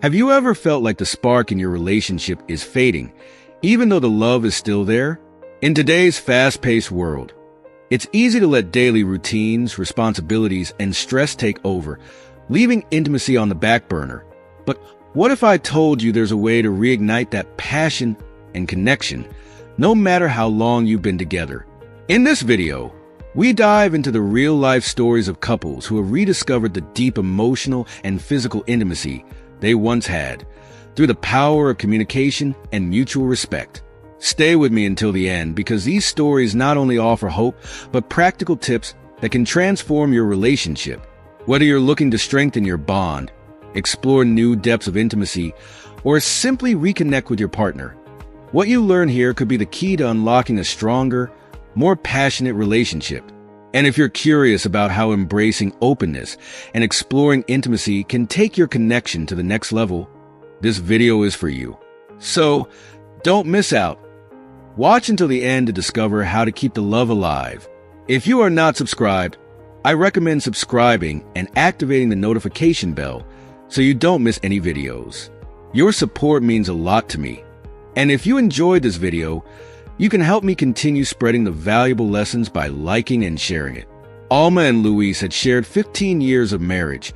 Have you ever felt like the spark in your relationship is fading, even though the love is still there? In today's fast-paced world, it's easy to let daily routines, responsibilities, and stress take over, leaving intimacy on the back burner. But what if I told you there's a way to reignite that passion and connection, no matter how long you've been together? In this video, we dive into the real-life stories of couples who have rediscovered the deep emotional and physical intimacy they once had through the power of communication and mutual respect. Stay with me until the end, because these stories not only offer hope, but practical tips that can transform your relationship. Whether you're looking to strengthen your bond, explore new depths of intimacy, or simply reconnect with your partner, what you learn here could be the key to unlocking a stronger, more passionate relationship. And if you're curious about how embracing openness and exploring intimacy can take your connection to the next level, this video is for you. So, don't miss out. Watch until the end to discover how to keep the love alive. If you are not subscribed, I recommend subscribing and activating the notification bell so you don't miss any videos. Your support means a lot to me. And if you enjoyed this video, you can help me continue spreading the valuable lessons by liking and sharing it. Alma and Luis had shared 15 years of marriage,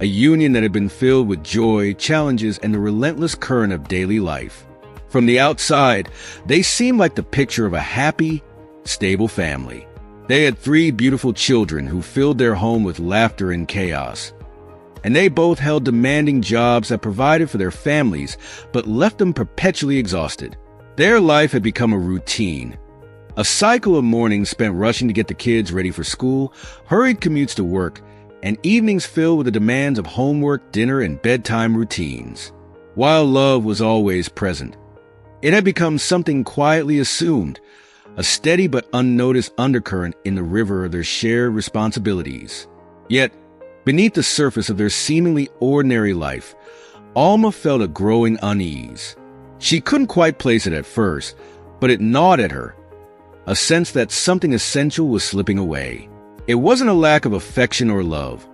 a union that had been filled with joy, challenges, and the relentless current of daily life. From the outside, they seemed like the picture of a happy, stable family. They had 3 beautiful children who filled their home with laughter and chaos. And they both held demanding jobs that provided for their families, but left them perpetually exhausted. Their life had become a routine, a cycle of mornings spent rushing to get the kids ready for school, hurried commutes to work, and evenings filled with the demands of homework, dinner, and bedtime routines. While love was always present, it had become something quietly assumed, a steady but unnoticed undercurrent in the river of their shared responsibilities. Yet, beneath the surface of their seemingly ordinary life, Alma felt a growing unease. She couldn't quite place it at first, but it gnawed at her, a sense that something essential was slipping away. It wasn't a lack of affection or love.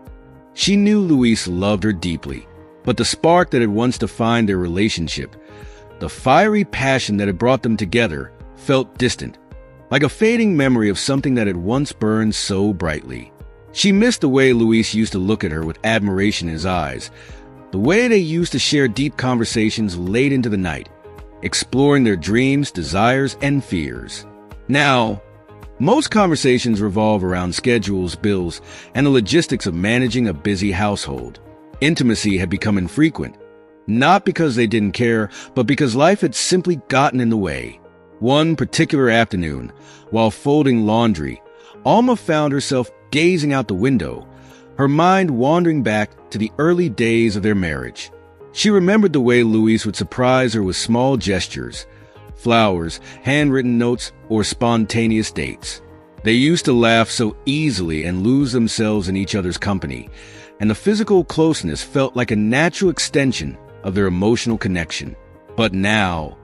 She knew Luis loved her deeply, but the spark that had once defined their relationship, the fiery passion that had brought them together, felt distant, like a fading memory of something that had once burned so brightly. She missed the way Luis used to look at her with admiration in his eyes, the way they used to share deep conversations late into the night, exploring their dreams, desires, and fears. Now, most conversations revolve around schedules, bills, and the logistics of managing a busy household. Intimacy had become infrequent, not because they didn't care, but because life had simply gotten in the way. One particular afternoon, while folding laundry, Alma found herself gazing out the window, her mind wandering back to the early days of their marriage. She remembered the way Luis would surprise her with small gestures, flowers, handwritten notes, or spontaneous dates. They used to laugh so easily and lose themselves in each other's company, and the physical closeness felt like a natural extension of their emotional connection. But now,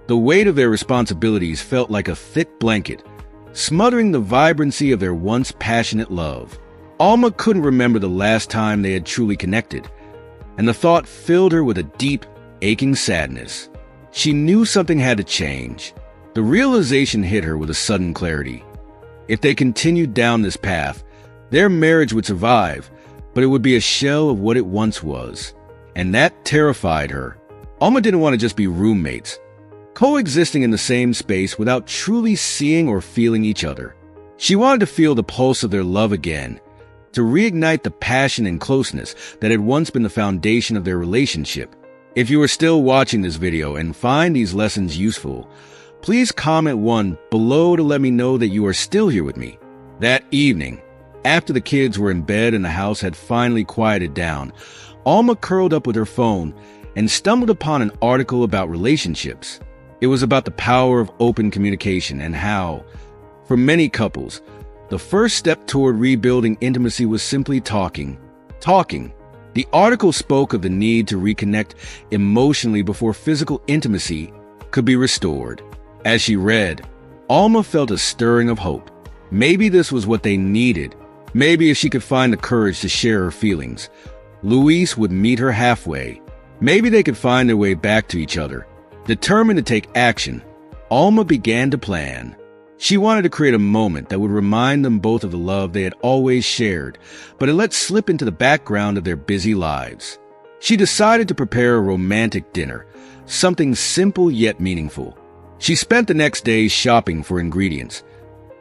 the weight of their responsibilities felt like a thick blanket, smothering the vibrancy of their once passionate love. Alma couldn't remember the last time they had truly connected, and the thought filled her with a deep, aching sadness. She knew something had to change. The realization hit her with a sudden clarity. If they continued down this path, their marriage would survive, but it would be a shell of what it once was. And that terrified her. Alma didn't want to just be roommates, coexisting in the same space without truly seeing or feeling each other. She wanted to feel the pulse of their love again, to reignite the passion and closeness that had once been the foundation of their relationship. If you are still watching this video and find these lessons useful, please comment 1 below to let me know that you are still here with me. That evening, after the kids were in bed and the house had finally quieted down, Alma curled up with her phone and stumbled upon an article about relationships. It was about the power of open communication and how, for many couples, the first step toward rebuilding intimacy was simply talking. The article spoke of the need to reconnect emotionally before physical intimacy could be restored. As she read, Alma felt a stirring of hope. Maybe this was what they needed. Maybe if she could find the courage to share her feelings, Luis would meet her halfway, Maybe they could find their way back to each other. Determined to take action, Alma began to plan. She wanted to create a moment that would remind them both of the love they had always shared, but it let slip into the background of their busy lives. She decided to prepare a romantic dinner, something simple yet meaningful. She spent the next day shopping for ingredients,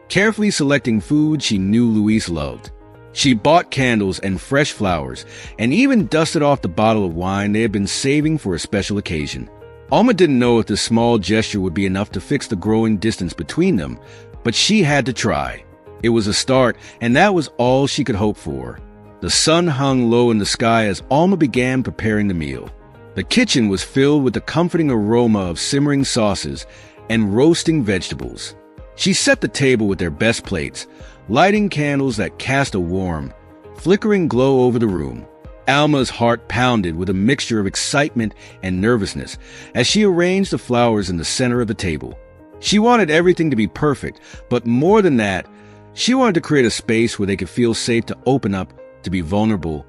carefully selecting food she knew Luis loved. She bought candles and fresh flowers, and even dusted off the bottle of wine they had been saving for a special occasion. Alma didn't know if this small gesture would be enough to fix the growing distance between them, but she had to try. It was a start, and that was all she could hope for. The sun hung low in the sky as Alma began preparing the meal. The kitchen was filled with the comforting aroma of simmering sauces and roasting vegetables. She set the table with their best plates, lighting candles that cast a warm, flickering glow over the room. Alma's heart pounded with a mixture of excitement and nervousness as she arranged the flowers in the center of the table. She wanted everything to be perfect, but more than that, she wanted to create a space where they could feel safe to open up, to be vulnerable,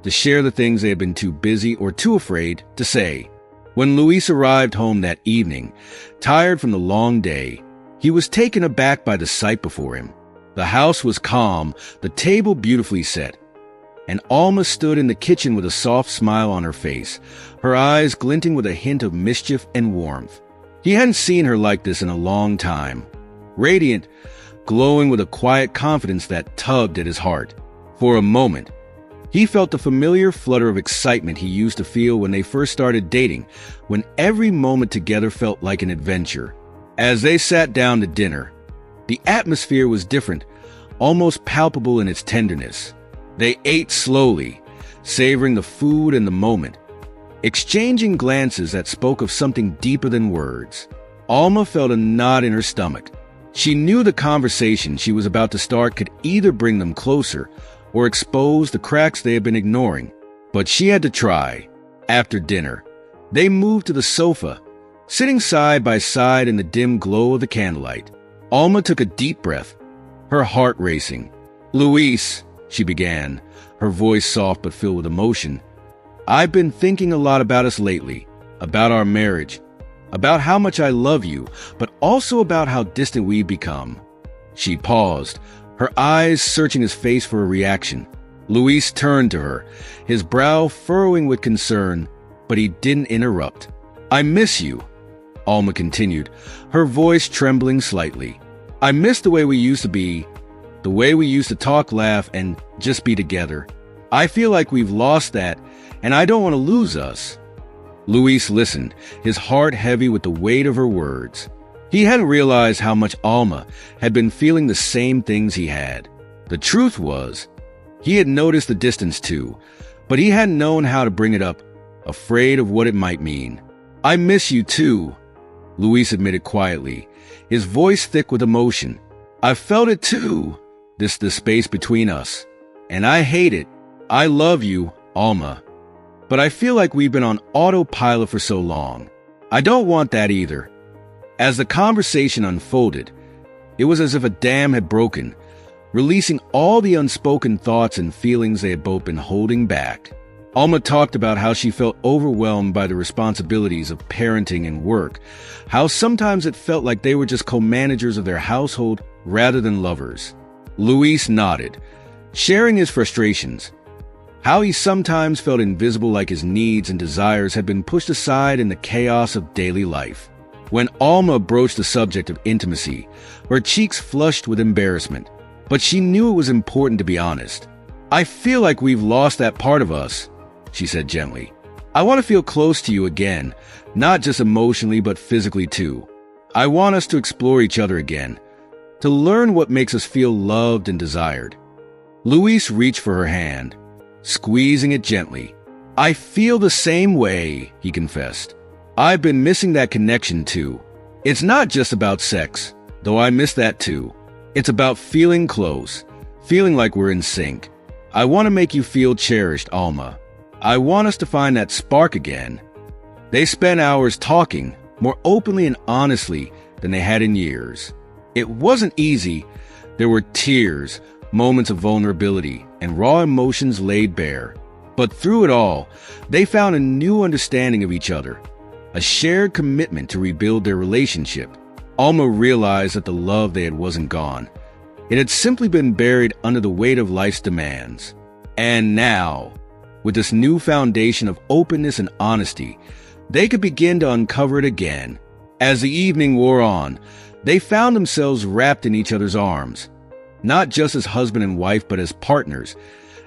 to share the things they had been too busy or too afraid to say. When Luis arrived home that evening, tired from the long day, he was taken aback by the sight before him. The house was calm, the table beautifully set, and Alma stood in the kitchen with a soft smile on her face, her eyes glinting with a hint of mischief and warmth. He hadn't seen her like this in a long time, radiant, glowing with a quiet confidence that tugged at his heart. For a moment, he felt the familiar flutter of excitement he used to feel when they first started dating, when every moment together felt like an adventure. As they sat down to dinner, the atmosphere was different, almost palpable in its tenderness. They ate slowly, savoring the food and the moment, exchanging glances that spoke of something deeper than words. Alma felt a knot in her stomach. She knew the conversation she was about to start could either bring them closer or expose the cracks they had been ignoring, but she had to try. After dinner, they moved to the sofa, sitting side by side in the dim glow of the candlelight. Alma took a deep breath, her heart racing. "Luis," she began, her voice soft but filled with emotion, "I've been thinking a lot about us lately, about our marriage, about how much I love you, but also about how distant we've become." She paused, her eyes searching his face for a reaction. Luis turned to her, his brow furrowing with concern, but he didn't interrupt. "I miss you," Alma continued, her voice trembling slightly. "I miss the way we used to be, the way we used to talk, laugh, and just be together. I feel like we've lost that, and I don't want to lose us." Luis listened, his heart heavy with the weight of her words. He hadn't realized how much Alma had been feeling the same things he had. The truth was, he had noticed the distance too, but he hadn't known how to bring it up, afraid of what it might mean. "I miss you too," Luis admitted quietly, his voice thick with emotion. "I felt it too. The space between us. And I hate it. I love you, Alma. But I feel like we've been on autopilot for so long. I don't want that either." As the conversation unfolded, it was as if a dam had broken, releasing all the unspoken thoughts and feelings they had both been holding back. Alma talked about how she felt overwhelmed by the responsibilities of parenting and work, how sometimes it felt like they were just co-managers of their household rather than lovers. Luis nodded, sharing his frustrations, how he sometimes felt invisible, like his needs and desires had been pushed aside in the chaos of daily life. When Alma broached the subject of intimacy, her cheeks flushed with embarrassment, but she knew it was important to be honest. "I feel like we've lost that part of us," she said gently. "I want to feel close to you again, not just emotionally but physically too. I want us to explore each other again, to learn what makes us feel loved and desired." Luis reached for her hand, squeezing it gently. "I feel the same way," he confessed. "I've been missing that connection too. It's not just about sex, though I miss that too. It's about feeling close, feeling like we're in sync. I want to make you feel cherished, Alma. I want us to find that spark again." They spent hours talking, more openly and honestly than they had in years. It wasn't easy. There were tears, moments of vulnerability, and raw emotions laid bare. But through it all, they found a new understanding of each other, a shared commitment to rebuild their relationship. Alma realized that the love they had wasn't gone. It had simply been buried under the weight of life's demands. And now, with this new foundation of openness and honesty, they could begin to uncover it again. As the evening wore on, they found themselves wrapped in each other's arms, not just as husband and wife, but as partners,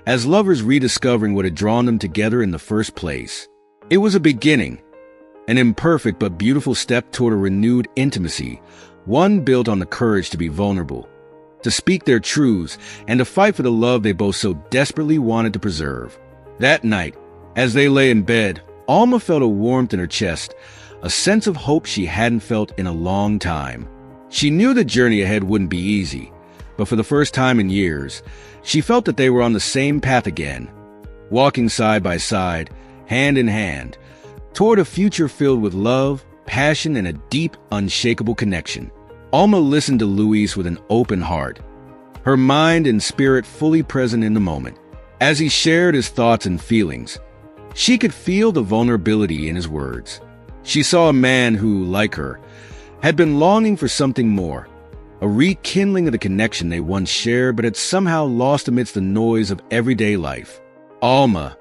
as lovers rediscovering what had drawn them together in the first place. It was a beginning, an imperfect but beautiful step toward a renewed intimacy, one built on the courage to be vulnerable, to speak their truths, and to fight for the love they both so desperately wanted to preserve. That night, as they lay in bed, Alma felt a warmth in her chest, a sense of hope she hadn't felt in a long time. She knew the journey ahead wouldn't be easy, but for the first time in years, she felt that they were on the same path again, walking side by side, hand in hand, toward a future filled with love, passion, and a deep, unshakable connection. Alma listened to Luis with an open heart, her mind and spirit fully present in the moment. As he shared his thoughts and feelings, she could feel the vulnerability in his words. She saw a man who, like her, had been longing for something more, a rekindling of the connection they once shared but had somehow lost amidst the noise of everyday life. Alma,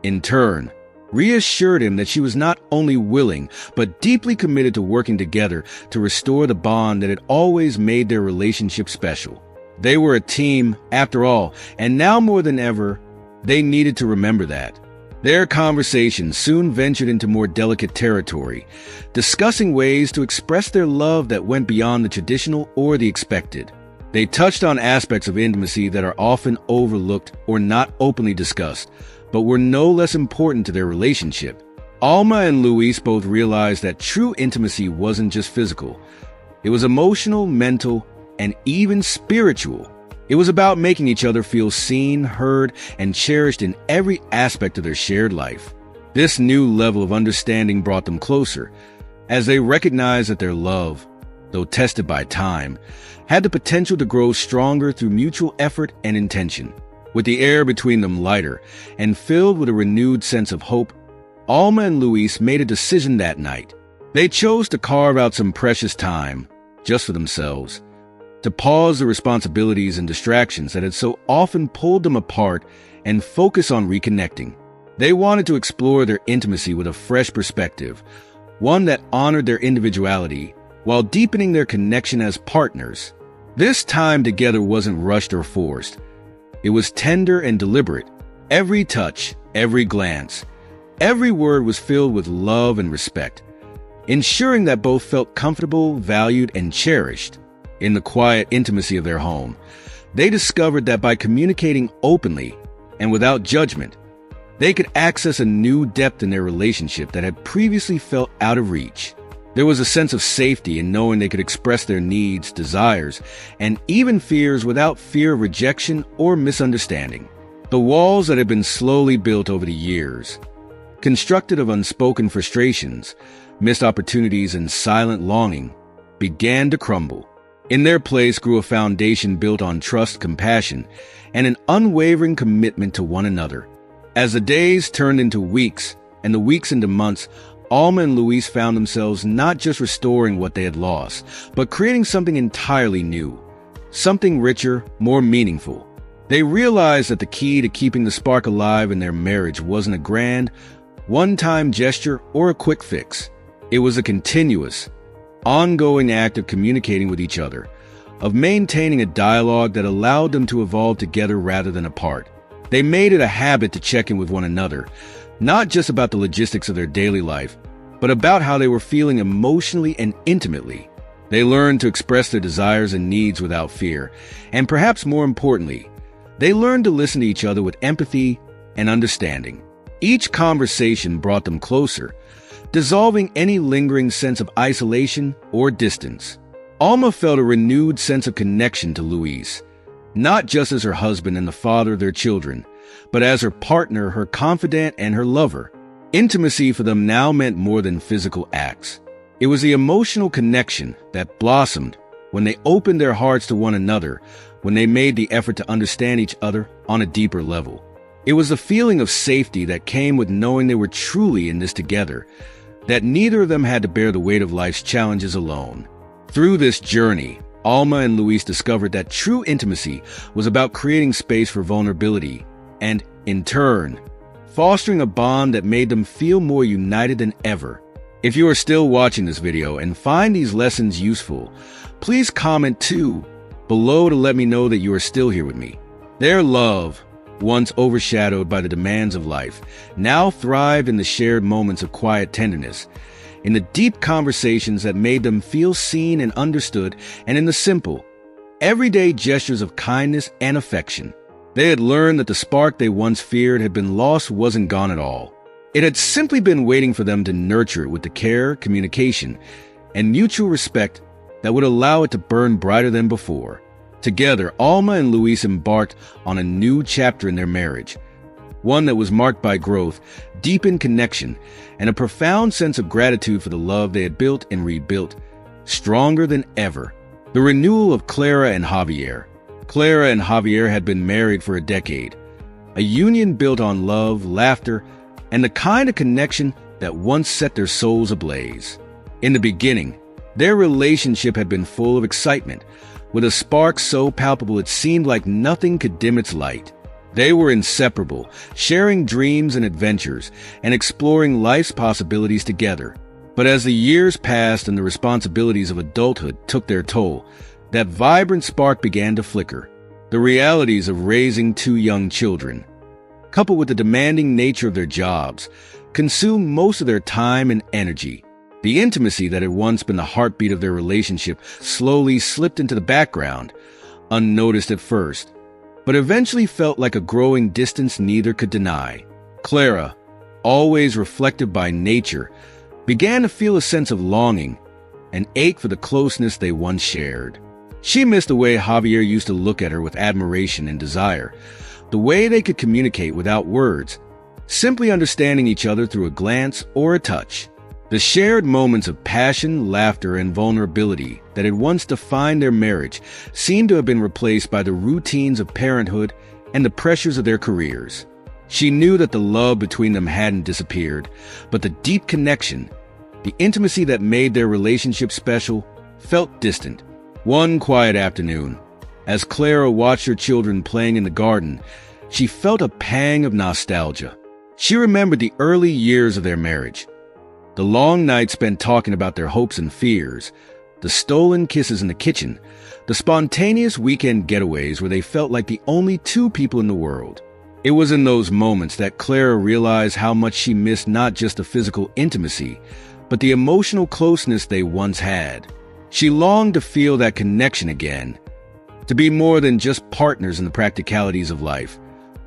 in turn, reassured him that she was not only willing but deeply committed to working together to restore the bond that had always made their relationship special. They were a team, after all, and now more than ever, they needed to remember that. Their conversation soon ventured into more delicate territory, discussing ways to express their love that went beyond the traditional or the expected. They touched on aspects of intimacy that are often overlooked or not openly discussed, but were no less important to their relationship. Alma and Luis both realized that true intimacy wasn't just physical. It was emotional, mental, and even spiritual. It was about making each other feel seen, heard, and cherished in every aspect of their shared life. This new level of understanding brought them closer, as they recognized that their love, though tested by time, had the potential to grow stronger through mutual effort and intention. With the air between them lighter and filled with a renewed sense of hope, Alma and Luis made a decision that night. They chose to carve out some precious time, just for themselves, to pause the responsibilities and distractions that had so often pulled them apart and focus on reconnecting. They wanted to explore their intimacy with a fresh perspective, one that honored their individuality while deepening their connection as partners. This time together wasn't rushed or forced. It was tender and deliberate. Every touch, every glance, every word was filled with love and respect, ensuring that both felt comfortable, valued, and cherished. In the quiet intimacy of their home, they discovered that by communicating openly and without judgment, they could access a new depth in their relationship that had previously felt out of reach. There was a sense of safety in knowing they could express their needs, desires, and even fears without fear of rejection or misunderstanding. The walls that had been slowly built over the years, constructed of unspoken frustrations, missed opportunities, and silent longing, began to crumble. In their place grew a foundation built on trust, compassion, and an unwavering commitment to one another. As the days turned into weeks and the weeks into months, Alma and Luis found themselves not just restoring what they had lost, but creating something entirely new, something richer, more meaningful. They realized that the key to keeping the spark alive in their marriage wasn't a grand, one-time gesture or a quick fix. It was a continuous, ongoing act of communicating with each other, of maintaining a dialogue that allowed them to evolve together rather than apart. They made it a habit to check in with one another, not just about the logistics of their daily life, but about how they were feeling emotionally and intimately. They learned to express their desires and needs without fear, and perhaps more importantly, they learned to listen to each other with empathy and understanding. Each conversation brought them closer, dissolving any lingering sense of isolation or distance. Alma felt a renewed sense of connection to Luis, not just as her husband and the father of their children, but as her partner, her confidant, and her lover. Intimacy for them now meant more than physical acts. It was the emotional connection that blossomed when they opened their hearts to one another, when they made the effort to understand each other on a deeper level. It was the feeling of safety that came with knowing they were truly in this together, that neither of them had to bear the weight of life's challenges alone. Through this journey, Alma and Luis discovered that true intimacy was about creating space for vulnerability and, in turn, fostering a bond that made them feel more united than ever. If you are still watching this video and find these lessons useful, please comment too below to let me know that you are still here with me. Their love, once overshadowed by the demands of life, now thrived in the shared moments of quiet tenderness, in the deep conversations that made them feel seen and understood, and in the simple, everyday gestures of kindness and affection. They had learned that the spark they once feared had been lost wasn't gone at all. It had simply been waiting for them to nurture it with the care, communication, and mutual respect that would allow it to burn brighter than before. Together, Alma and Luis embarked on a new chapter in their marriage, one that was marked by growth, deepened connection, and a profound sense of gratitude for the love they had built and rebuilt, stronger than ever. The renewal of Clara and Javier. Clara and Javier had been married for a decade, a union built on love, laughter, and the kind of connection that once set their souls ablaze. In the beginning, their relationship had been full of excitement, with a spark so palpable it seemed like nothing could dim its light. They were inseparable, sharing dreams and adventures, and exploring life's possibilities together. But as the years passed and the responsibilities of adulthood took their toll, that vibrant spark began to flicker. The realities of raising two young children, coupled with the demanding nature of their jobs, consumed most of their time and energy. The intimacy that had once been the heartbeat of their relationship slowly slipped into the background, unnoticed at first, but eventually felt like a growing distance neither could deny. Clara, always reflective by nature, began to feel a sense of longing, an ache for the closeness they once shared. She missed the way Javier used to look at her with admiration and desire, the way they could communicate without words, simply understanding each other through a glance or a touch. The shared moments of passion, laughter, and vulnerability that had once defined their marriage seemed to have been replaced by the routines of parenthood and the pressures of their careers. She knew that the love between them hadn't disappeared, but the deep connection, the intimacy that made their relationship special, felt distant. One quiet afternoon, as Clara watched her children playing in the garden, she felt a pang of nostalgia. She remembered the early years of their marriage, the long nights spent talking about their hopes and fears, the stolen kisses in the kitchen, the spontaneous weekend getaways where they felt like the only two people in the world. It was in those moments that Clara realized how much she missed not just the physical intimacy, but the emotional closeness they once had. She longed to feel that connection again, to be more than just partners in the practicalities of life,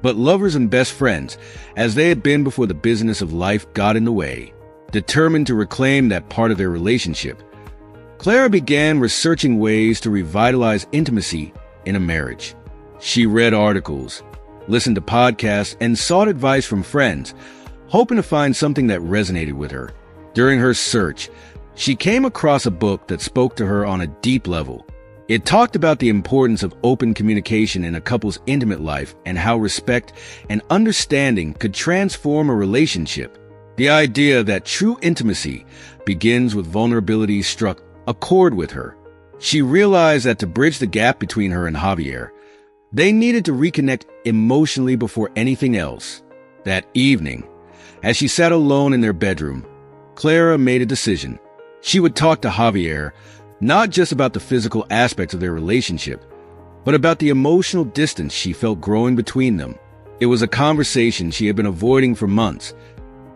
but lovers and best friends, as they had been before the business of life got in the way. Determined to reclaim that part of their relationship, Clara began researching ways to revitalize intimacy in a marriage. She read articles, listened to podcasts, and sought advice from friends, hoping to find something that resonated with her. During her search, she came across a book that spoke to her on a deep level. It talked about the importance of open communication in a couple's intimate life and how respect and understanding could transform a relationship. The idea that true intimacy begins with vulnerability struck a chord with her. She realized that to bridge the gap between her and Javier, they needed to reconnect emotionally before anything else. That evening, as she sat alone in their bedroom, Clara made a decision. She would talk to Javier, not just about the physical aspects of their relationship, but about the emotional distance she felt growing between them. It was a conversation she had been avoiding for months,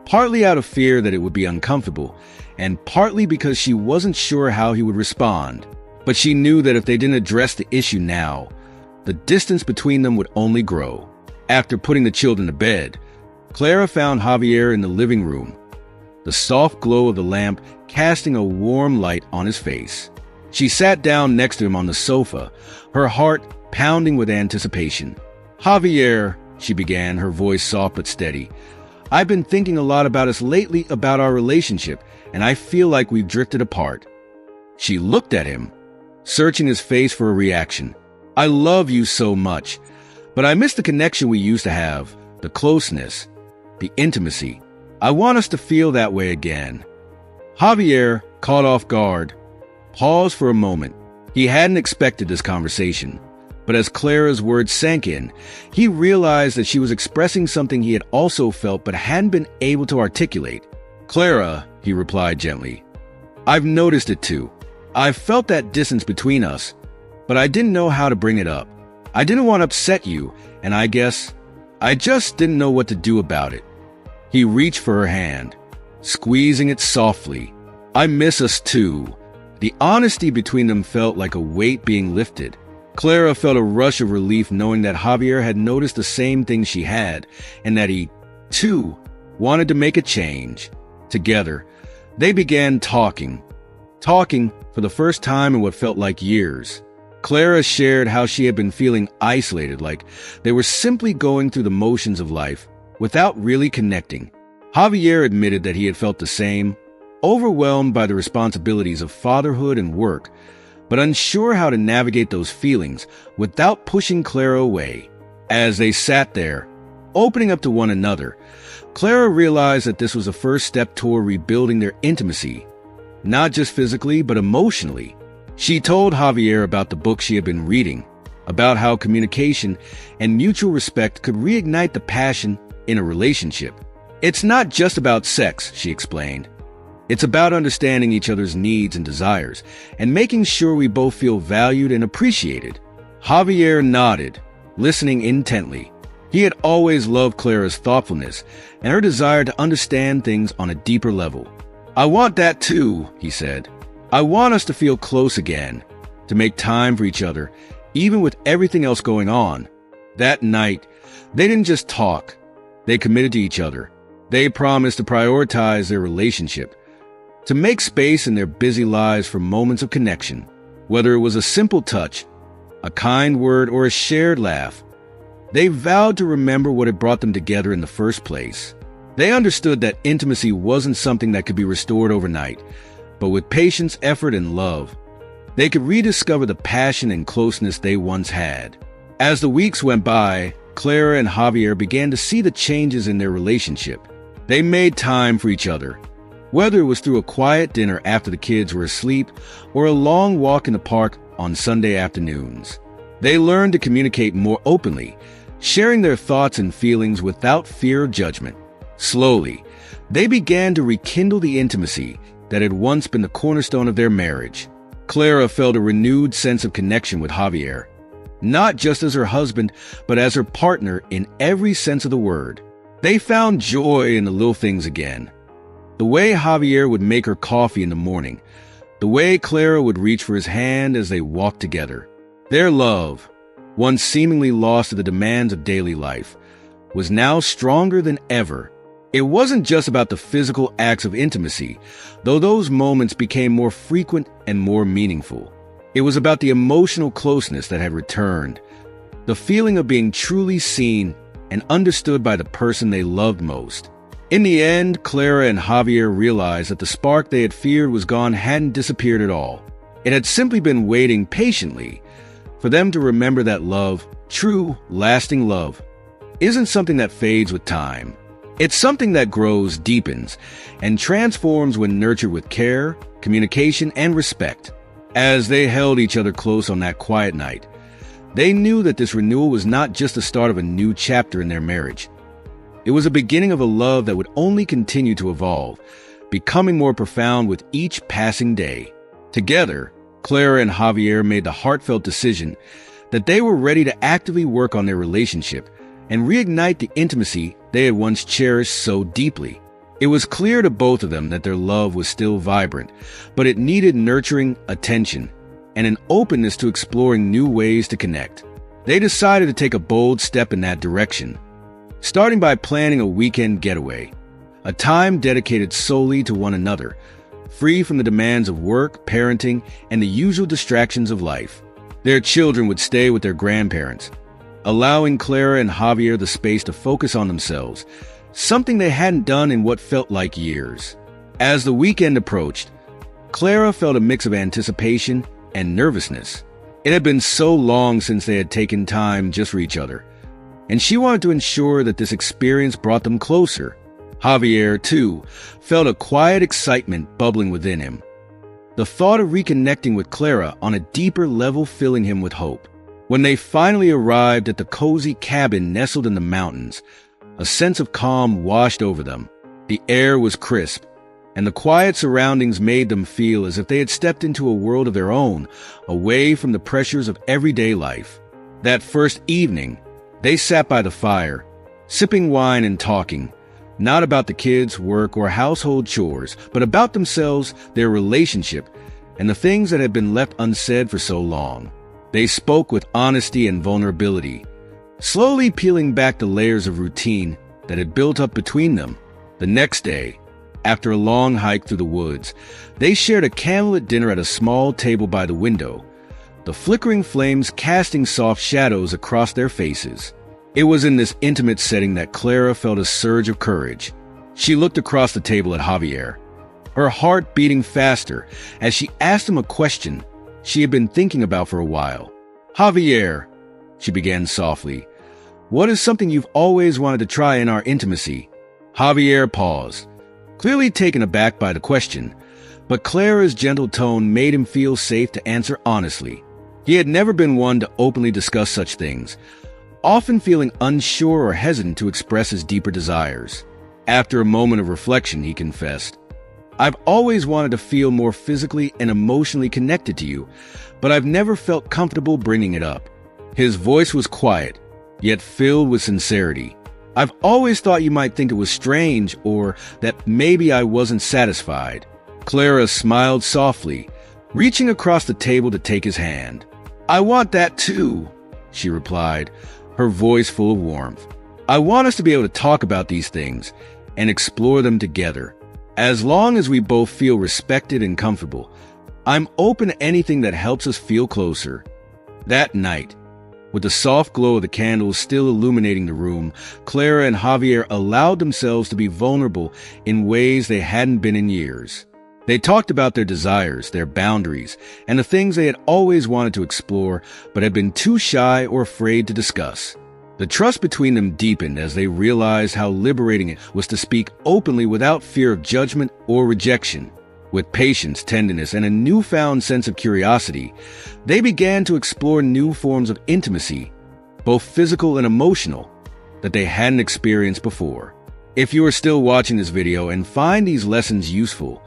partly out of fear that it would be uncomfortable, and partly because she wasn't sure how he would respond. But she knew that if they didn't address the issue now, the distance between them would only grow. After putting the children to bed, Clara found Javier in the living room, the soft glow of the lamp casting a warm light on his face. She sat down next to him on the sofa, her heart pounding with anticipation. "Javier," she began, her voice soft but steady, "I've been thinking a lot about us lately, about our relationship, and I feel like we've drifted apart." She looked at him, searching his face for a reaction. "I love you so much, but I miss the connection we used to have. the closeness, the intimacy. I want us to feel that way again." Javier, caught off guard, paused for a moment. He hadn't expected this conversation, but as Clara's words sank in, he realized that she was expressing something he had also felt but hadn't been able to articulate. "Clara," he replied gently, "I've noticed it too. I've felt that distance between us, but I didn't know how to bring it up. I didn't want to upset you, and I guess I just didn't know what to do about it." He reached for her hand, squeezing it softly. "I miss us too." The honesty between them felt like a weight being lifted. Clara felt a rush of relief knowing that Javier had noticed the same thing she had, and that he, too, wanted to make a change. Together, they began talking for the first time in what felt like years. Clara shared how she had been feeling isolated, like they were simply going through the motions of life without really connecting. Javier admitted that he had felt the same, overwhelmed by the responsibilities of fatherhood and work, but unsure how to navigate those feelings without pushing Clara away. As they sat there, opening up to one another, Clara realized that this was a first step toward rebuilding their intimacy, not just physically, but emotionally. She told Javier about the book she had been reading, about how communication and mutual respect could reignite the passion in a relationship. "It's not just about sex," she explained. "It's about understanding each other's needs and desires, and making sure we both feel valued and appreciated." Javier nodded, listening intently. He had always loved Clara's thoughtfulness and her desire to understand things on a deeper level. "I want that too," he said. "I want us to feel close again, to make time for each other, even with everything else going on." That night, they didn't just talk. They committed to each other. They promised to prioritize their relationship, to make space in their busy lives for moments of connection, whether it was a simple touch, a kind word, or a shared laugh. They vowed to remember what had brought them together in the first place. They understood that intimacy wasn't something that could be restored overnight, but with patience, effort, and love, they could rediscover the passion and closeness they once had. As the weeks went by, Clara and Javier began to see the changes in their relationship. They made time for each other, whether it was through a quiet dinner after the kids were asleep or a long walk in the park on Sunday afternoons. They learned to communicate more openly, sharing their thoughts and feelings without fear of judgment. Slowly, they began to rekindle the intimacy that had once been the cornerstone of their marriage. Clara felt a renewed sense of connection with Javier, not just as her husband, but as her partner in every sense of the word. They found joy in the little things again. The way Javier would make her coffee in the morning, the way Clara would reach for his hand as they walked together. Their love, once seemingly lost to the demands of daily life, was now stronger than ever. It wasn't just about the physical acts of intimacy, though those moments became more frequent and more meaningful. It was about the emotional closeness that had returned, the feeling of being truly seen and understood by the person they loved most. In the end, Clara and Javier realized that the spark they had feared was gone hadn't disappeared at all. It had simply been waiting patiently for them to remember that love, true, lasting love, isn't something that fades with time. It's something that grows, deepens, and transforms when nurtured with care, communication, and respect. As they held each other close on that quiet night, they knew that this renewal was not just the start of a new chapter in their marriage. It was a beginning of a love that would only continue to evolve, becoming more profound with each passing day. Together, Clara and Javier made the heartfelt decision that they were ready to actively work on their relationship and reignite the intimacy they had once cherished so deeply. It was clear to both of them that their love was still vibrant, but it needed nurturing, attention, and an openness to exploring new ways to connect. They decided to take a bold step in that direction, starting by planning a weekend getaway, a time dedicated solely to one another, free from the demands of work, parenting, and the usual distractions of life. Their children would stay with their grandparents, allowing Clara and Javier the space to focus on themselves, something they hadn't done in what felt like years. As the weekend approached, Clara felt a mix of anticipation and nervousness. It had been so long since they had taken time just for each other. and she wanted to ensure that this experience brought them closer. Javier, too, felt a quiet excitement bubbling within him. The thought of reconnecting with Clara on a deeper level filling him with hope. When they finally arrived at the cozy cabin nestled in the mountains, a sense of calm washed over them. The air was crisp, and the quiet surroundings made them feel as if they had stepped into a world of their own, away from the pressures of everyday life. That first evening, they sat by the fire, sipping wine and talking, not about the kids, work, or household chores, but about themselves, their relationship, and the things that had been left unsaid for so long. They spoke with honesty and vulnerability, slowly peeling back the layers of routine that had built up between them. The next day, after a long hike through the woods, they shared a candlelit dinner at a small table by the window, the flickering flames casting soft shadows across their faces. It was in this intimate setting that Clara felt a surge of courage. She looked across the table at Javier, her heart beating faster as she asked him a question she had been thinking about for a while. "Javier," she began softly, "what is something you've always wanted to try in our intimacy?" Javier paused, clearly taken aback by the question, but Clara's gentle tone made him feel safe to answer honestly. He had never been one to openly discuss such things, often feeling unsure or hesitant to express his deeper desires. After a moment of reflection, he confessed, "I've always wanted to feel more physically and emotionally connected to you, but I've never felt comfortable bringing it up." His voice was quiet, yet filled with sincerity. "I've always thought you might think it was strange or that maybe I wasn't satisfied." Clara smiled softly, reaching across the table to take his hand. "I want that too," she replied, her voice full of warmth. "I want us to be able to talk about these things and explore them together. As long as we both feel respected and comfortable, I'm open to anything that helps us feel closer." That night, with the soft glow of the candles still illuminating the room, Clara and Javier allowed themselves to be vulnerable in ways they hadn't been in years. They talked about their desires, their boundaries, and the things they had always wanted to explore but had been too shy or afraid to discuss. The trust between them deepened as they realized how liberating it was to speak openly without fear of judgment or rejection. With patience, tenderness, and a newfound sense of curiosity, they began to explore new forms of intimacy, both physical and emotional, that they hadn't experienced before. If you are still watching this video and find these lessons useful,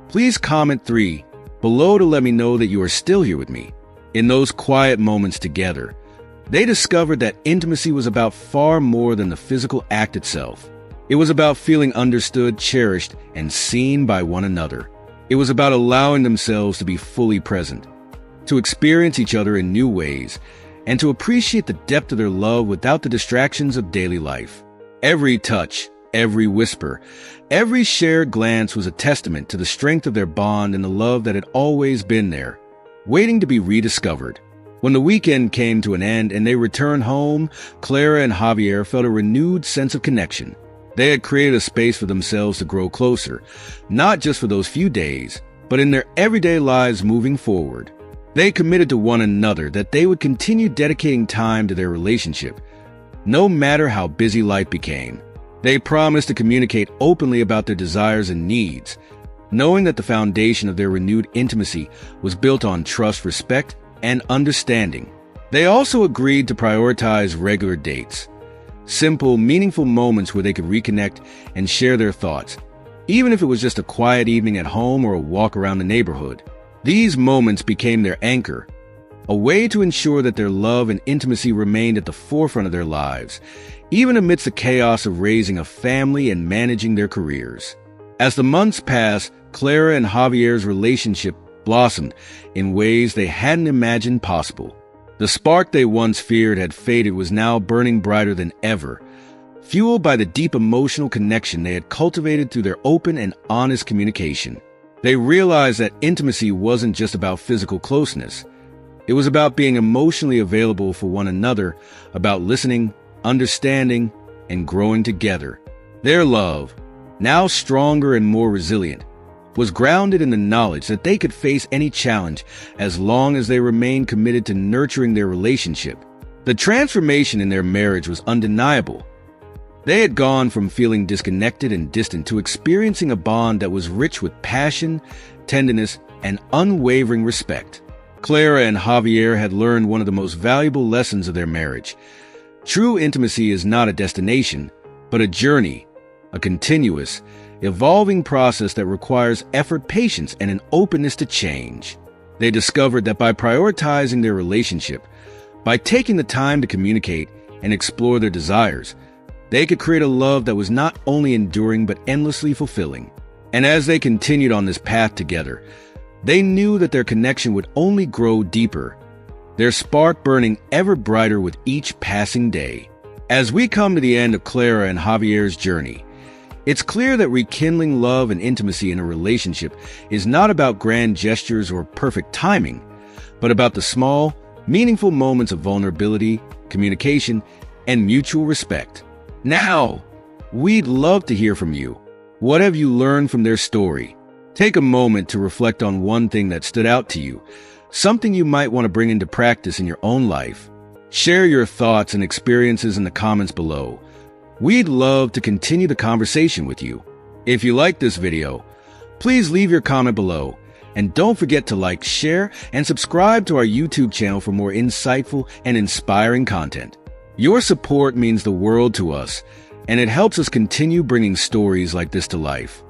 please comment 3 below to let me know that you are still here with me. In those quiet moments together, they discovered that intimacy was about far more than the physical act itself. It was about feeling understood, cherished, and seen by one another. It was about allowing themselves to be fully present, to experience each other in new ways, and to appreciate the depth of their love without the distractions of daily life. Every touch, every whisper, every shared glance was a testament to the strength of their bond and the love that had always been there, waiting to be rediscovered. When the weekend came to an end and they returned home, Clara and Javier felt a renewed sense of connection. They had created a space for themselves to grow closer, not just for those few days, but in their everyday lives moving forward. They committed to one another that they would continue dedicating time to their relationship, no matter how busy life became. They promised to communicate openly about their desires and needs, knowing that the foundation of their renewed intimacy was built on trust, respect, and understanding. They also agreed to prioritize regular dates, simple, meaningful moments where they could reconnect and share their thoughts, even if it was just a quiet evening at home or a walk around the neighborhood. These moments became their anchor, a way to ensure that their love and intimacy remained at the forefront of their lives, even amidst the chaos of raising a family and managing their careers. As the months passed, Clara and Javier's relationship blossomed in ways they hadn't imagined possible. The spark they once feared had faded was now burning brighter than ever, fueled by the deep emotional connection they had cultivated through their open and honest communication. They realized that intimacy wasn't just about physical closeness. It was about being emotionally available for one another, about listening, understanding, and growing together. Their love, now stronger and more resilient, was grounded in the knowledge that they could face any challenge as long as they remained committed to nurturing their relationship. The transformation in their marriage was undeniable. They had gone from feeling disconnected and distant to experiencing a bond that was rich with passion, tenderness, and unwavering respect. Clara and Javier had learned one of the most valuable lessons of their marriage. True intimacy is not a destination, but a journey, a continuous, evolving process that requires effort, patience, and an openness to change. They discovered that by prioritizing their relationship, by taking the time to communicate and explore their desires, they could create a love that was not only enduring but endlessly fulfilling. And as they continued on this path together, they knew that their connection would only grow deeper, their spark burning ever brighter with each passing day. As we come to the end of Clara and Javier's journey, it's clear that rekindling love and intimacy in a relationship is not about grand gestures or perfect timing, but about the small, meaningful moments of vulnerability, communication, and mutual respect. Now, we'd love to hear from you. What have you learned from their story? Take a moment to reflect on one thing that stood out to you, something you might want to bring into practice in your own life. Share your thoughts and experiences in the comments below. We'd love to continue the conversation with you. If you like this video, please leave your comment below. And don't forget to like, share, and subscribe to our YouTube channel for more insightful and inspiring content. Your support means the world to us, and it helps us continue bringing stories like this to life.